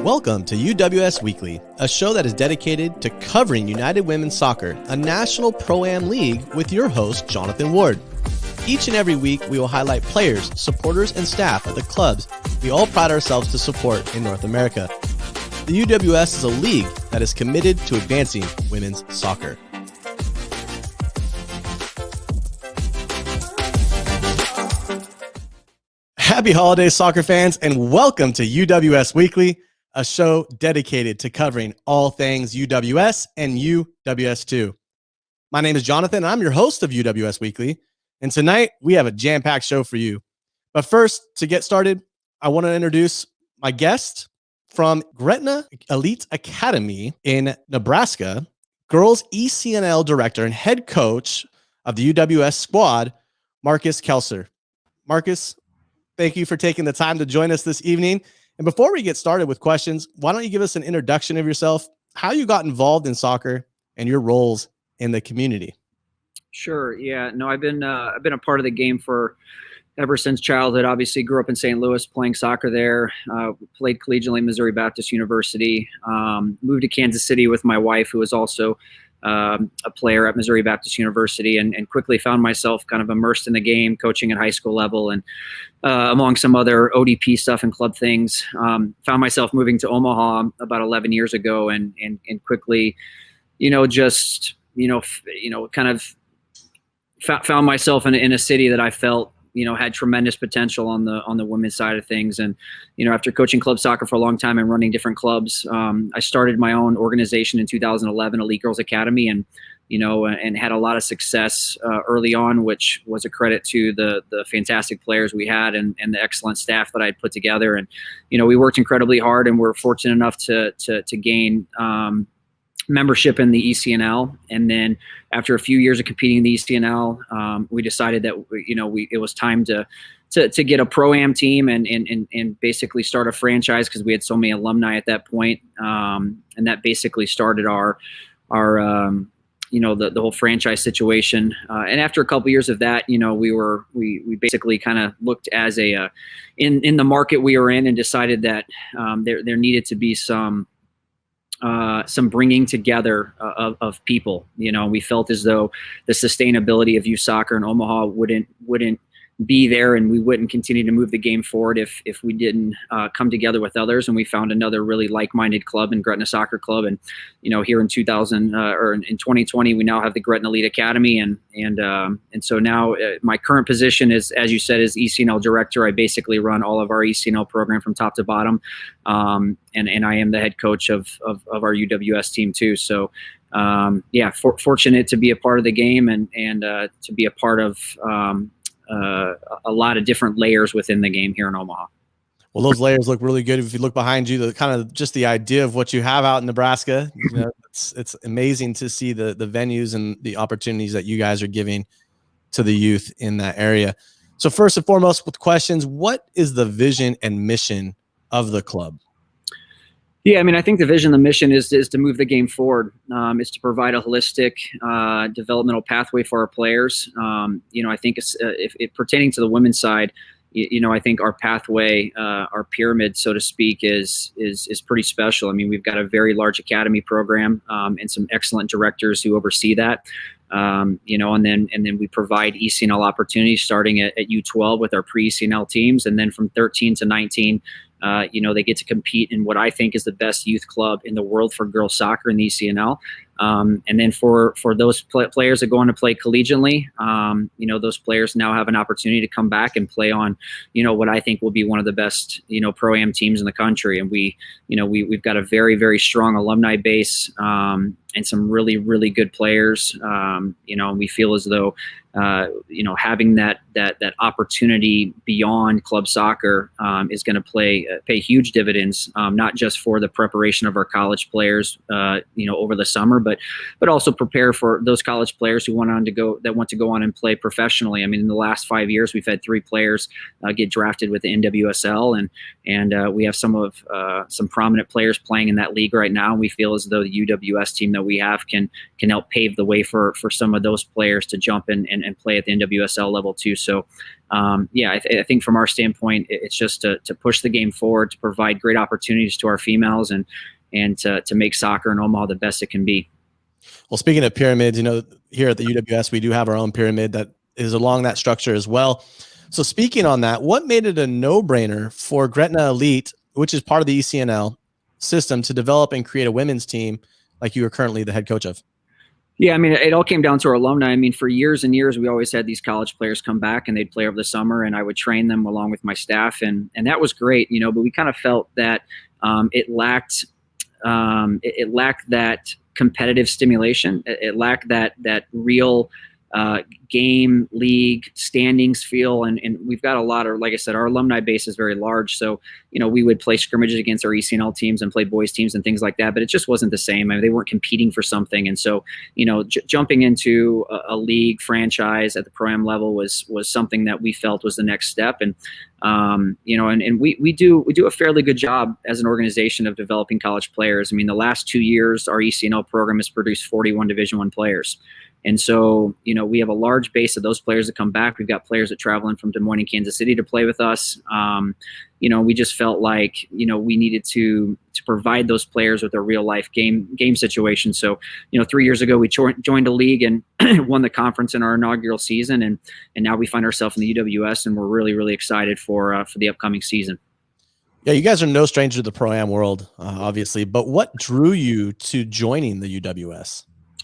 Welcome to UWS Weekly, a show that is dedicated to covering United Women's Soccer, a national pro-am league with your host, Jonathan Ward. Each and every week, we will highlight players, supporters, and staff at the clubs we all pride ourselves to support in North America. The UWS is a league that is committed to advancing women's soccer. Happy holidays, soccer fans, and welcome to UWS Weekly, a show dedicated to covering all things UWS and UWS2. My name is Jonathan, and I'm your host of UWS Weekly, and tonight we have a jam-packed show for you. But first, to get started, I want to introduce my guest from Gretna Elite Academy in Nebraska, girls ECNL director and head coach of the UWS squad, Marcus Kelcher. Marcus, thank you for taking the time to join us this evening. And before we get started with questions, why don't you give us an introduction of yourself, how you got involved in soccer, and your roles in the community? Sure. Yeah. No, I've been a part of the game for ever since childhood. Obviously, grew up in St. Louis playing soccer there. Played collegiately at Missouri Baptist University. Moved to Kansas City with my wife, who was also a player at Missouri Baptist University, and quickly found myself kind of immersed in the game, coaching at high school level, and among some other ODP stuff and club things. Found myself moving to Omaha about 11 years ago, and quickly, kind of found myself in a city that I felt had tremendous potential on the women's side of things. And, after coaching club soccer for a long time and running different clubs, I started my own organization in 2011, Elite Girls Academy, and had a lot of success early on, which was a credit to the fantastic players we had and the excellent staff that I'd put together. And, we worked incredibly hard, and we're fortunate enough to gain membership in the ECNL. And then after a few years of competing in the ECNL, we decided that it was time to get a pro-am team and basically start a franchise, because we had so many alumni at that point. And that basically started our the whole franchise situation. And after a couple years of that, we basically kind of looked as in the market we were in, and decided that there needed to be some bringing together of people. We felt as though the sustainability of youth soccer in Omaha wouldn't be there, and we wouldn't continue to move the game forward if we didn't come together with others. And we found another really like-minded club in Gretna Soccer Club. And here in 2020, we now have the Gretna Elite Academy, and so now my current position is, as you said, is ECNL director. I basically run all of our ECNL program from top to bottom, and I am the head coach of our UWS team too. So fortunate to be a part of the game and to be a part of a lot of different layers within the game here in Omaha. Well, those layers look really good. If you look behind you, the kind of just the idea of what you have out in Nebraska, it's amazing to see the venues and the opportunities that you guys are giving to the youth in that area. So first and foremost, with questions, what is the vision and mission of the club? Yeah, I think the vision, the mission is to move the game forward. Is to provide a holistic developmental pathway for our players. I think if pertaining to the women's side, I think our pathway, our pyramid, so to speak, is pretty special. We've got a very large academy program and some excellent directors who oversee that. And then we provide ECNL opportunities starting at U12 with our pre-ECNL teams, and then from 13 to 19. They get to compete in what I think is the best youth club in the world for girls soccer in the ECNL. And then for those players that go on to play collegiately, those players now have an opportunity to come back and play on, what I think will be one of the best, pro-am teams in the country. And we've got a very, very strong alumni base, and some really, really good players. And we feel as though, having that opportunity beyond club soccer is going to pay huge dividends, not just for the preparation of our college players, over the summer, but but also prepare for those college players who want to go on and play professionally. I mean, in the last 5 years, we've had 3 players get drafted with the NWSL, and we have some prominent players playing in that league right now. We feel as though the UWS team that we have can help pave the way for some of those players to jump and play at the NWSL level too. So, I think from our standpoint, it's just to push the game forward, to provide great opportunities to our females, and to make soccer in Omaha the best it can be. Well, speaking of pyramids, here at the UWS, we do have our own pyramid that is along that structure as well. So speaking on that, what made it a no-brainer for Gretna Elite, which is part of the ECNL system, to develop and create a women's team like you are currently the head coach of? Yeah, I mean, it all came down to our alumni. I mean, for years and years, we always had these college players come back and they'd play over the summer, and I would train them along with my staff, and that was great, but we kind of felt that it lacked that competitive stimulation. It lacked that real game, league, standings feel, and we've got a lot of, like I said, our alumni base is very large, so we would play scrimmages against our ECNL teams and play boys teams and things like that, but it just wasn't the same. I mean, they weren't competing for something, and so jumping into a league franchise at the pro-am level was something that we felt was the next step, and we do a fairly good job as an organization of developing college players. I mean, the last 2 years, our ECNL program has produced 41 Division I players. And so, we have a large base of those players that come back. We've got players that travel in from Des Moines and Kansas City to play with us. We just felt like, we needed to provide those players with a real life game situation. So, 3 years ago, we joined a league and won the conference in our inaugural season. And now we find ourselves in the UWS, and we're really, really excited for the upcoming season. Yeah, you guys are no stranger to the pro-am world, obviously, but what drew you to joining the UWS?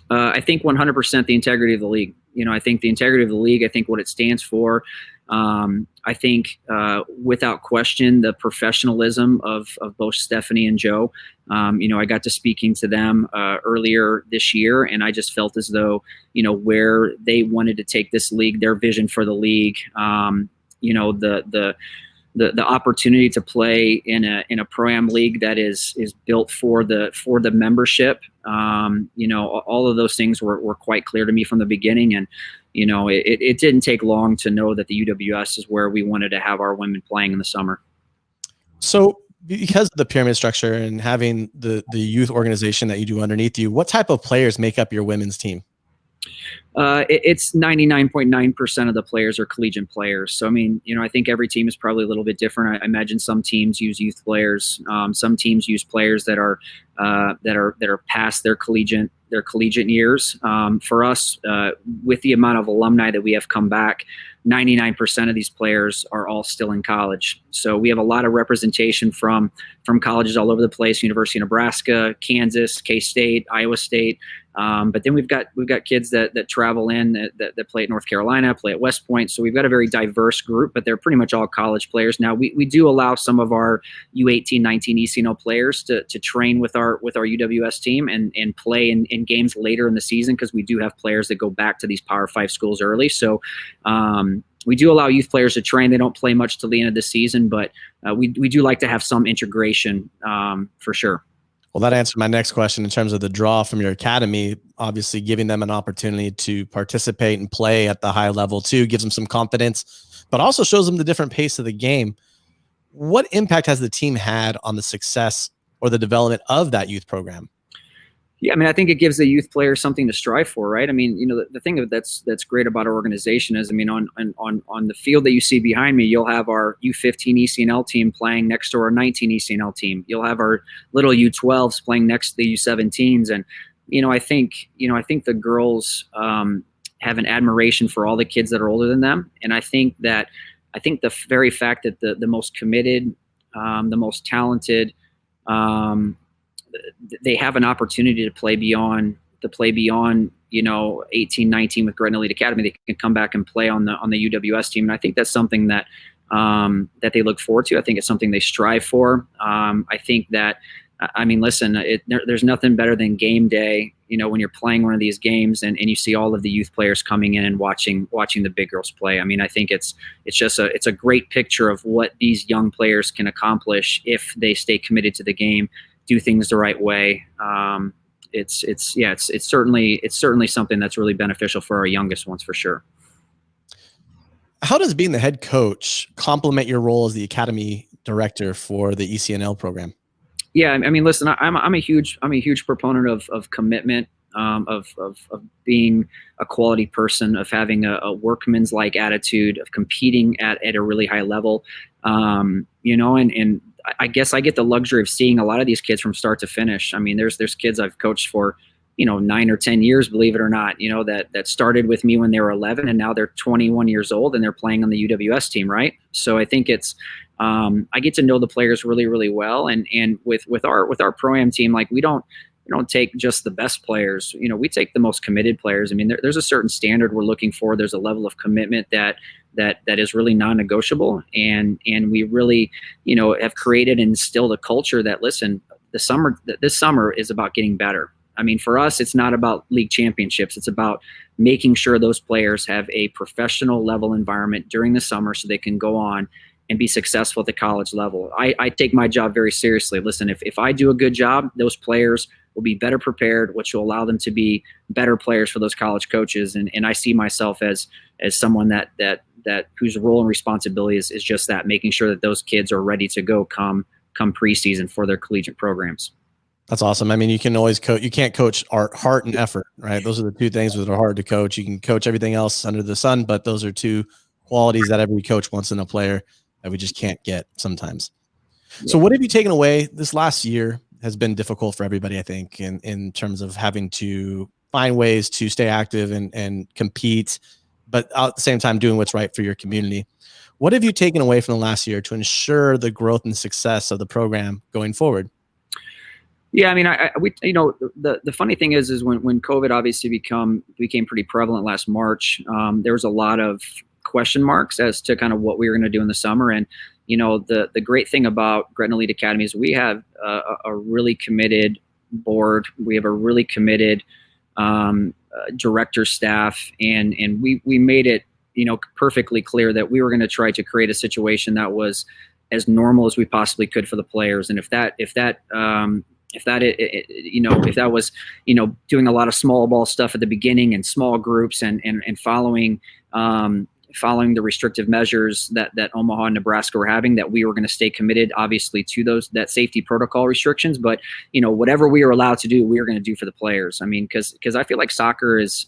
I think 100% the integrity of the league. I think the integrity of the league, I think what it stands for. I think without question, the professionalism of both Stephanie and Joe. I got to speaking to them earlier this year, and I just felt as though, where they wanted to take this league, their vision for the league, the opportunity to play in a pro-am league that is built for the membership. All of those things were quite clear to me from the beginning, and it didn't take long to know that the UWS is where we wanted to have our women playing in the summer. So, because of the pyramid structure and having the youth organization that you do underneath you, what type of players make up your women's team? It's 99.9% of the players are collegiate players. So, I mean, I think every team is probably a little bit different. I imagine some teams use youth players. Some teams use players that are past their collegiate years. For us, with the amount of alumni that we have come back, 99% of these players are all still in college. So we have a lot of representation from colleges all over the place: University of Nebraska, Kansas, K-State, Iowa State. But then we've got kids that travel in that play at North Carolina, play at West Point. So we've got a very diverse group, but they're pretty much all college players. Now we do allow some of our U18, 19 ECNL players to train with our UWS team and play in games later in the season, because we do have players that go back to these Power 5 schools early. So we do allow youth players to train. They don't play much till the end of the season, but we do like to have some integration for sure. Well, that answered my next question in terms of the draw from your academy. Obviously, giving them an opportunity to participate and play at the high level too gives them some confidence, but also shows them the different pace of the game. What impact has the team had on the success or the development of that youth program? Yeah, I mean, I think it gives the youth players something to strive for, right? I mean, the thing that's great about our organization is, I mean, on the field that you see behind me, you'll have our U15 ECNL team playing next to our 19 ECNL team. You'll have our little U12s playing next to the U17s, and I think the girls have an admiration for all the kids that are older than them, and I think the very fact that the most committed, the most talented, they have an opportunity to play beyond 18, 19 with Gretna Elite Academy. They can come back and play on the UWS team, and I think that's something that they look forward to. I think it's something they strive for. I think that, I mean, listen, there's nothing better than game day, when you're playing one of these games and you see all of the youth players coming in and watching the big girls play. I mean, I think it's a great picture of what these young players can accomplish if they stay committed to the game, do things the right way. it's certainly something that's really beneficial for our youngest ones for sure. How does being the head coach complement your role as the academy director for the ECNL program? Yeah, I mean, listen, I'm a huge proponent of commitment, of being a quality person, of having a workman's like attitude, of competing at a really high level, and I guess I get the luxury of seeing a lot of these kids from start to finish. I mean, there's kids I've coached for 9 or 10 years, believe it or not, that started with me when they were 11 and now they're 21 years old and they're playing on the UWS team, right? So I think it's I get to know the players really, really well, and with our pro-am team, like we don't take just the best players. We take the most committed players. I mean, there's a certain standard we're looking for. There's a level of commitment that is really non-negotiable, and we really have created and instilled a culture that, listen, this summer is about getting better. I mean, for us, it's not about league championships. It's about making sure those players have a professional level environment during the summer so they can go on and be successful at the college level. I take my job very seriously. Listen, if I do a good job, those players will be better prepared, which will allow them to be better players for those college coaches. And I see myself as someone that whose role and responsibility is just that, making sure that those kids are ready to go come preseason for their collegiate programs. That's awesome. I mean, you can always coach. You can't coach heart and effort, right? Those are the two things that are hard to coach. You can coach everything else under the sun, but those are two qualities that every coach wants in a player that we just can't get sometimes. Yeah. So what have you taken away? This last year has been difficult for everybody, I think, in terms of having to find ways to stay active and compete, but at the same time doing what's right for your community. What have you taken away from the last year to ensure the growth and success of the program going forward? Yeah, I mean, the funny thing is when COVID obviously became pretty prevalent last March, there was a lot of question marks as to kind of what we were going to do in the summer. And the great thing about Gretna Elite Academy is we have a really committed board. We have a really committed director staff, and we made it perfectly clear that we were going to try to create a situation that was as normal as we possibly could for the players. And if that was doing a lot of small ball stuff at the beginning and small groups and following the restrictive measures that Omaha and Nebraska were having, that we were going to stay committed, obviously, to that safety protocol restrictions. But whatever we were allowed to do, we were going to do for the players. I mean, because I feel like soccer's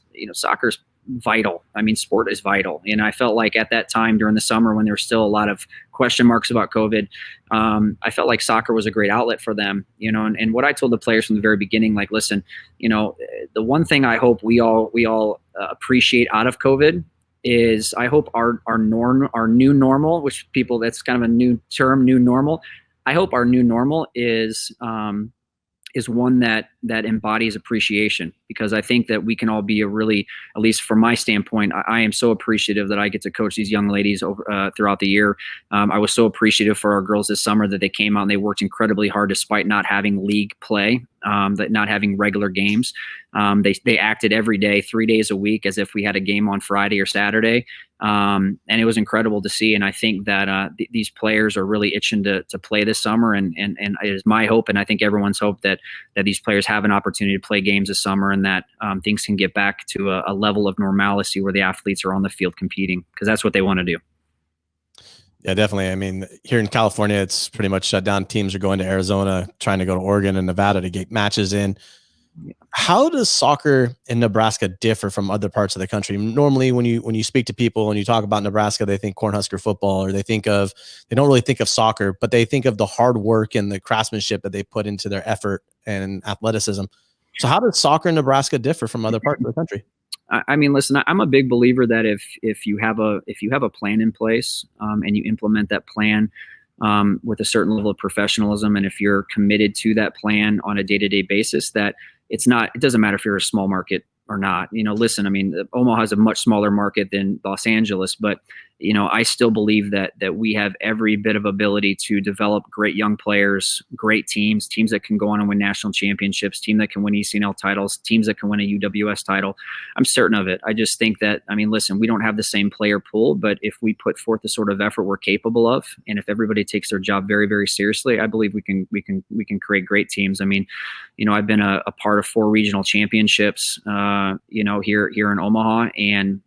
vital. I mean, sport is vital. And I felt like at that time during the summer, when there were still a lot of question marks about COVID, I felt like soccer was a great outlet for them. And what I told the players from the very beginning, like, listen, the one thing I hope we all appreciate out of COVID is I hope our new normal, which that's kind of a new term, new normal. I hope our new normal is one that embodies appreciation, because I think that we can all be at least from my standpoint, I am so appreciative that I get to coach these young ladies over throughout the year. I was so appreciative for our girls this summer that they came out and they worked incredibly hard despite not having league play, that not having regular games. They acted every day, 3 days a week, as if we had a game on Friday or Saturday. And it was incredible to see. And I think that these players are really itching to play this summer. And it is my hope, and I think everyone's hope, that these players have an opportunity to play games this summer, and that things can get back to a level of normalcy where the athletes are on the field competing, because that's what they want to do. Yeah, definitely. I mean, here in California, it's pretty much shut down. Teams are going to Arizona, trying to go to Oregon and Nevada to get matches in. How does soccer in Nebraska differ from other parts of the country? Normally, when you speak to people and you talk about Nebraska, they think Cornhusker football, or they don't really think of soccer, but they think of the hard work and the craftsmanship that they put into their effort and athleticism. So how does soccer in Nebraska differ from other parts of the country? I mean, listen, I'm a big believer that if you have a plan in place, and you implement that plan with a certain level of professionalism, and if you're committed to that plan on a day-to-day basis, that it doesn't matter if you're a small market or not. Listen, I mean, Omaha is a much smaller market than Los Angeles, but I still believe that we have every bit of ability to develop great young players, great teams that can go on and win national championships, team that can win ECNL titles, teams that can win a UWS title. I'm certain of it. I just think that, listen, we don't have the same player pool, but if we put forth the sort of effort we're capable of, and if everybody takes their job very, very seriously, I believe we can create great teams. I've been a part of 4 regional championships, here in Omaha, and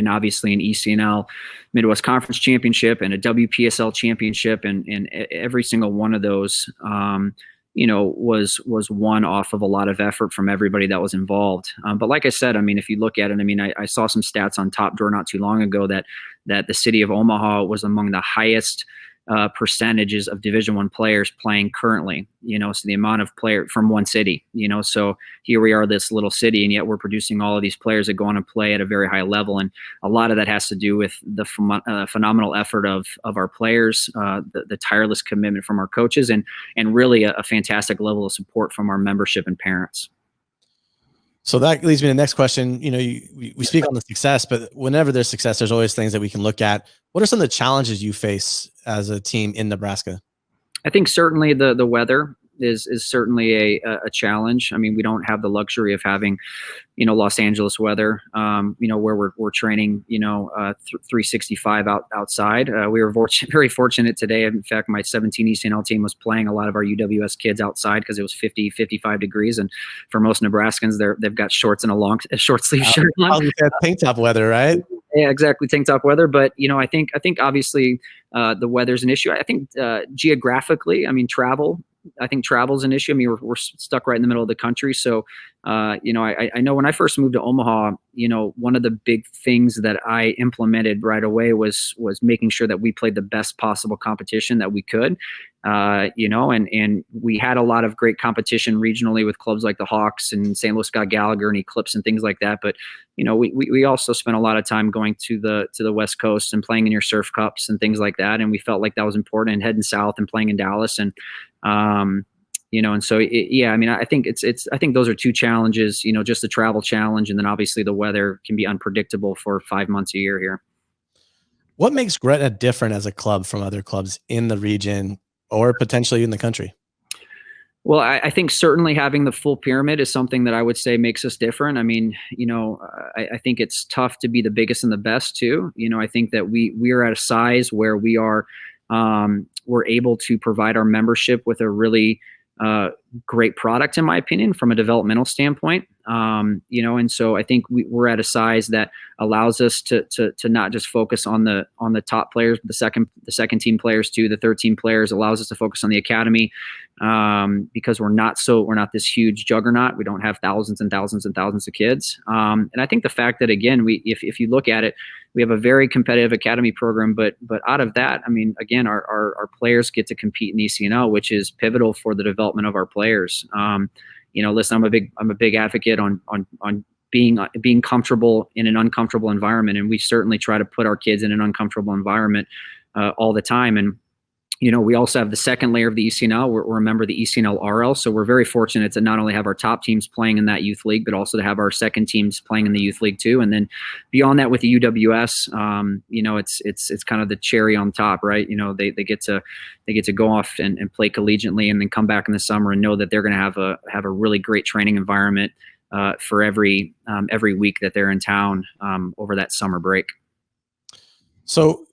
obviously an ECNL Midwest Conference Championship and a WPSL Championship, and every single one of those, was won off of a lot of effort from everybody that was involved. But like I said, if you look at it, I saw some stats on Top Drawer not too long ago that the city of Omaha was among the highest percentages of Division I players playing currently, so the amount of player from one city, so here we are, this little city, and yet we're producing all of these players that go on and play at a very high level. And a lot of that has to do with the phenomenal effort of our players, the tireless commitment from our coaches, and really a fantastic level of support from our membership and parents. So that leads me to the next question. We speak on the success, but whenever there's success, there's always things that we can look at. What are some of the challenges you face as a team in Nebraska? I think certainly the weather is certainly a challenge. We don't have the luxury of having, Los Angeles weather, where we're training, 365 outside. We were very fortunate today. In fact, my 17 ECNL team was playing a lot of our UWS kids outside because it was 50, 55 degrees. And for most Nebraskans, they've got shorts and a short sleeve shirt on. Tank top weather, right? Yeah, exactly. Tank top weather. But, I think obviously the weather's an issue. I think geographically, travel. I think travel's an issue. We're stuck right in the middle of the country. So, I know when I first moved to Omaha, one of the big things that I implemented right away was making sure that we played the best possible competition that we could. And we had a lot of great competition regionally with clubs like the Hawks and St. Louis Scott Gallagher and Eclipse and things like that. But, we also spent a lot of time going to the West Coast and playing in your surf cups and things like that. And we felt like that was important, and heading south and playing in Dallas. And, and so, I think I think those are 2 challenges, just the travel challenge. And then obviously the weather can be unpredictable for 5 months a year here. What makes Gretna different as a club from other clubs in the region or potentially in the country? Well, I think certainly having the full pyramid is something that I would say makes us different. I think it's tough to be the biggest and the best too. I think that we are at a size where we're able to provide our membership with a really great product, in my opinion, from a developmental standpoint. And so I think we're at a size that allows us to not just focus on the top players, the second team players too, the third team players. Allows us to focus on the academy, because we're not this huge juggernaut. We don't have thousands and thousands and thousands of kids. And I think the fact that, again, if you look at it, we have a very competitive academy program, but out of that, again, our players get to compete in ECNL, which is pivotal for the development of our players. Listen, I'm a big advocate on being comfortable in an uncomfortable environment, and we certainly try to put our kids in an uncomfortable environment all the time. And we also have the second layer of the ECNL. We're a member of the ECNL RL, so we're very fortunate to not only have our top teams playing in that youth league, but also to have our second teams playing in the youth league too. And then beyond that, with the UWS, it's kind of the cherry on top, right? They get to go off and play collegiately, and then come back in the summer and know that they're going to have a really great training environment for every week that they're in town over that summer break. So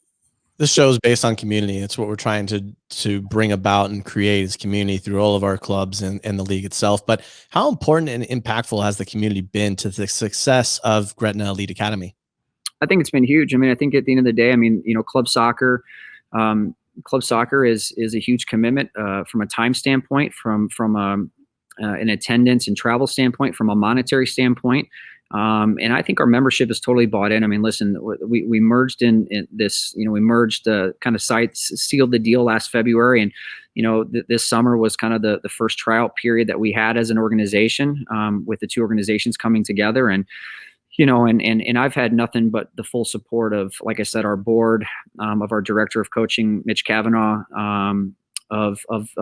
this show is based on community. It's what we're trying to bring about and create is community through all of our clubs and the league itself. But how important and impactful has the community been to the success of Gretna Elite Academy? I think it's been huge. I think at the end of the day, club soccer is a huge commitment from a time standpoint, from an attendance and travel standpoint, from a monetary standpoint. And I think our membership is totally bought in. Listen, we merged in this, we merged kind of sites, sealed the deal last February. And, this summer was kind of the first tryout period that we had as an organization, with the 2 organizations coming together. And, and I've had nothing but the full support of, like I said, our board, of our director of coaching, Mitch Kavanaugh, of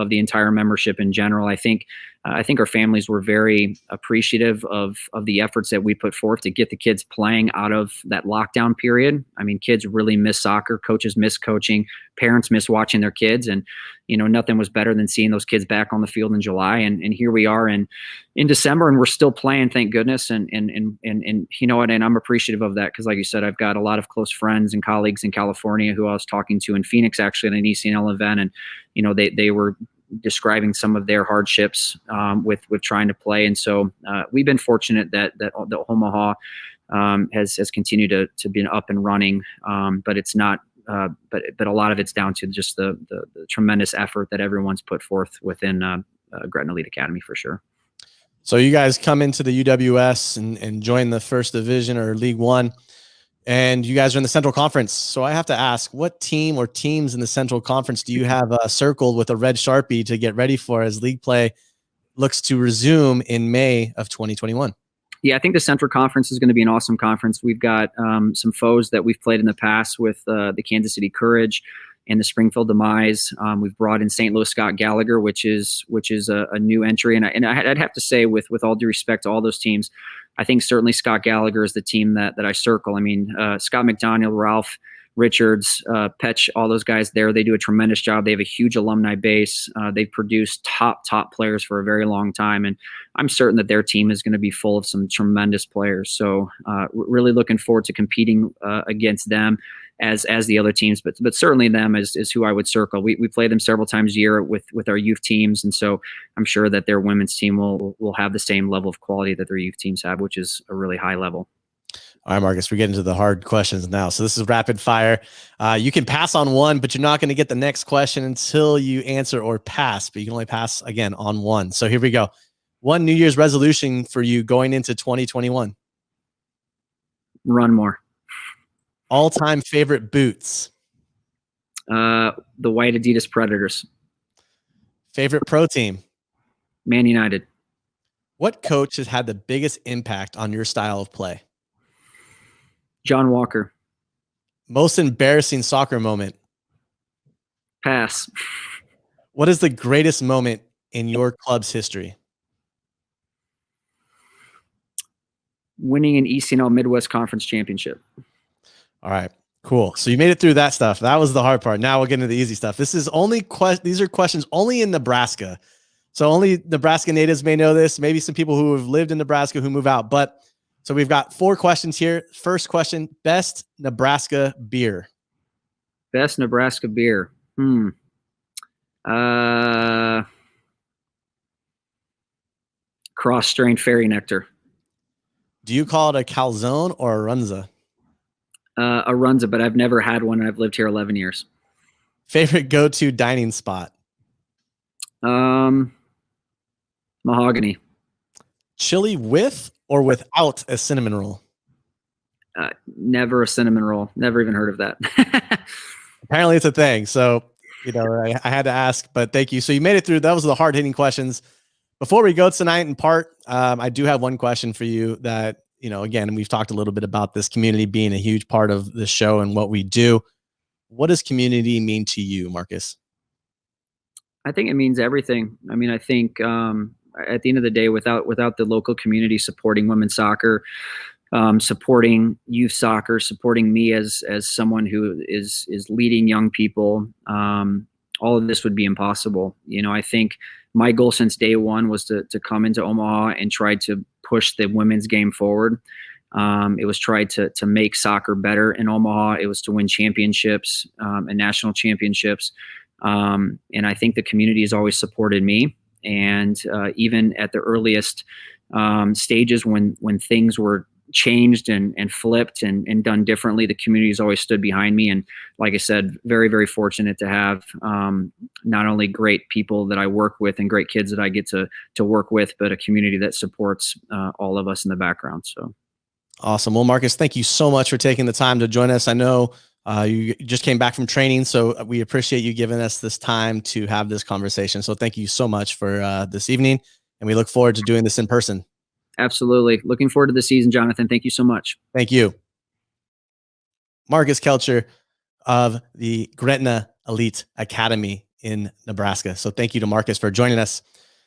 the entire membership in general. I think I think our families were very appreciative of the efforts that we put forth to get the kids playing out of that lockdown period. I mean, kids really miss soccer, coaches miss coaching, parents miss watching their kids, and nothing was better than seeing those kids back on the field in July. And here we are in December, and we're still playing, thank goodness. And you know what? And I'm appreciative of that because, like you said, I've got a lot of close friends and colleagues in California who I was talking to in Phoenix actually at an ECNL event, and they were describing some of their hardships with trying to play. And so we've been fortunate that Omaha has continued to be up and running, but it's not. But a lot of it's down to just the tremendous effort that everyone's put forth within Gretna Elite Academy for sure. So you guys come into the UWS and join the first division or League One, and you guys are in the Central Conference. So I have to ask, what team or teams in the Central Conference do you have circled with a red Sharpie to get ready for as league play looks to resume in May of 2021? Yeah, I think the Central Conference is going to be an awesome conference. We've got some foes that we've played in the past with the Kansas City Courage and the Springfield Demise. We've brought in St. Louis Scott Gallagher, which is a new entry. And I'd have to say, with all due respect to all those teams, I think certainly Scott Gallagher is the team that I circle. I mean, Scott McDaniel, Ralph Richards, Petch, all those guys there, they do a tremendous job. They have a huge alumni base. They've produced top players for a very long time. And I'm certain that their team is going to be full of some tremendous players. So really looking forward to competing against them as the other teams, but certainly them is who I would circle. We play them several times a year with our youth teams. And so I'm sure that their women's team will have the same level of quality that their youth teams have, which is a really high level. All right, Marcus, we're getting to the hard questions now. So this is rapid fire. You can pass on one, but you're not going to get the next question until you answer or pass, but you can only pass again on one. So here we go. One New Year's resolution for you going into 2021. Run more. All-time favorite boots. The white Adidas Predators. Favorite pro team. Man United. What coach has had the biggest impact on your style of play? John Walker. Most embarrassing soccer moment. Pass. What is the greatest moment in your club's history? Winning an ECNL Midwest Conference Championship. All right, cool. So you made it through that stuff. That was the hard part. Now we'll get into the easy stuff. This is only these are questions only in Nebraska. So only Nebraska natives may know this. Maybe some people who have lived in Nebraska who move out. But so we've got 4 questions here. First question, best Nebraska beer. Best Nebraska beer. Cross-strained fairy nectar. Do you call it a calzone or a runza? A runza, but I've never had one, and I've lived here 11 years. Favorite go-to dining spot? Mahogany. Chili with or without a cinnamon roll? Never a cinnamon roll. Never even heard of that. Apparently it's a thing. So, I had to ask, but thank you. So you made it through. That was the hard-hitting questions. Before we go tonight in part, I do have one question for you that, again, we've talked a little bit about this community being a huge part of the show and what we do. What does community mean to you, Marcus? I think it means everything. I mean, I think at the end of the day, without the local community supporting women's soccer, supporting youth soccer, supporting me as someone who is leading young people, all of this would be impossible. I think my goal since day one was to come into Omaha and try to push the women's game forward. It was tried to make soccer better in Omaha. It was to win championships and national championships. And I think the community has always supported me. And even at the earliest stages when things were changed and flipped and done differently, the community has always stood behind me. And like I said, very, very fortunate to have not only great people that I work with and great kids that I get to work with, but a community that supports all of us in the background. So awesome. Well, Marcus, thank you so much for taking the time to join us. I know you just came back from training, so we appreciate you giving us this time to have this conversation. So thank you so much for this evening, and we look forward to doing this in person. Absolutely. Looking forward to the season, Jonathan. Thank you so much. Thank you. Marcus Kelcher of the Gretna Elite Academy in Nebraska. So thank you to Marcus for joining us.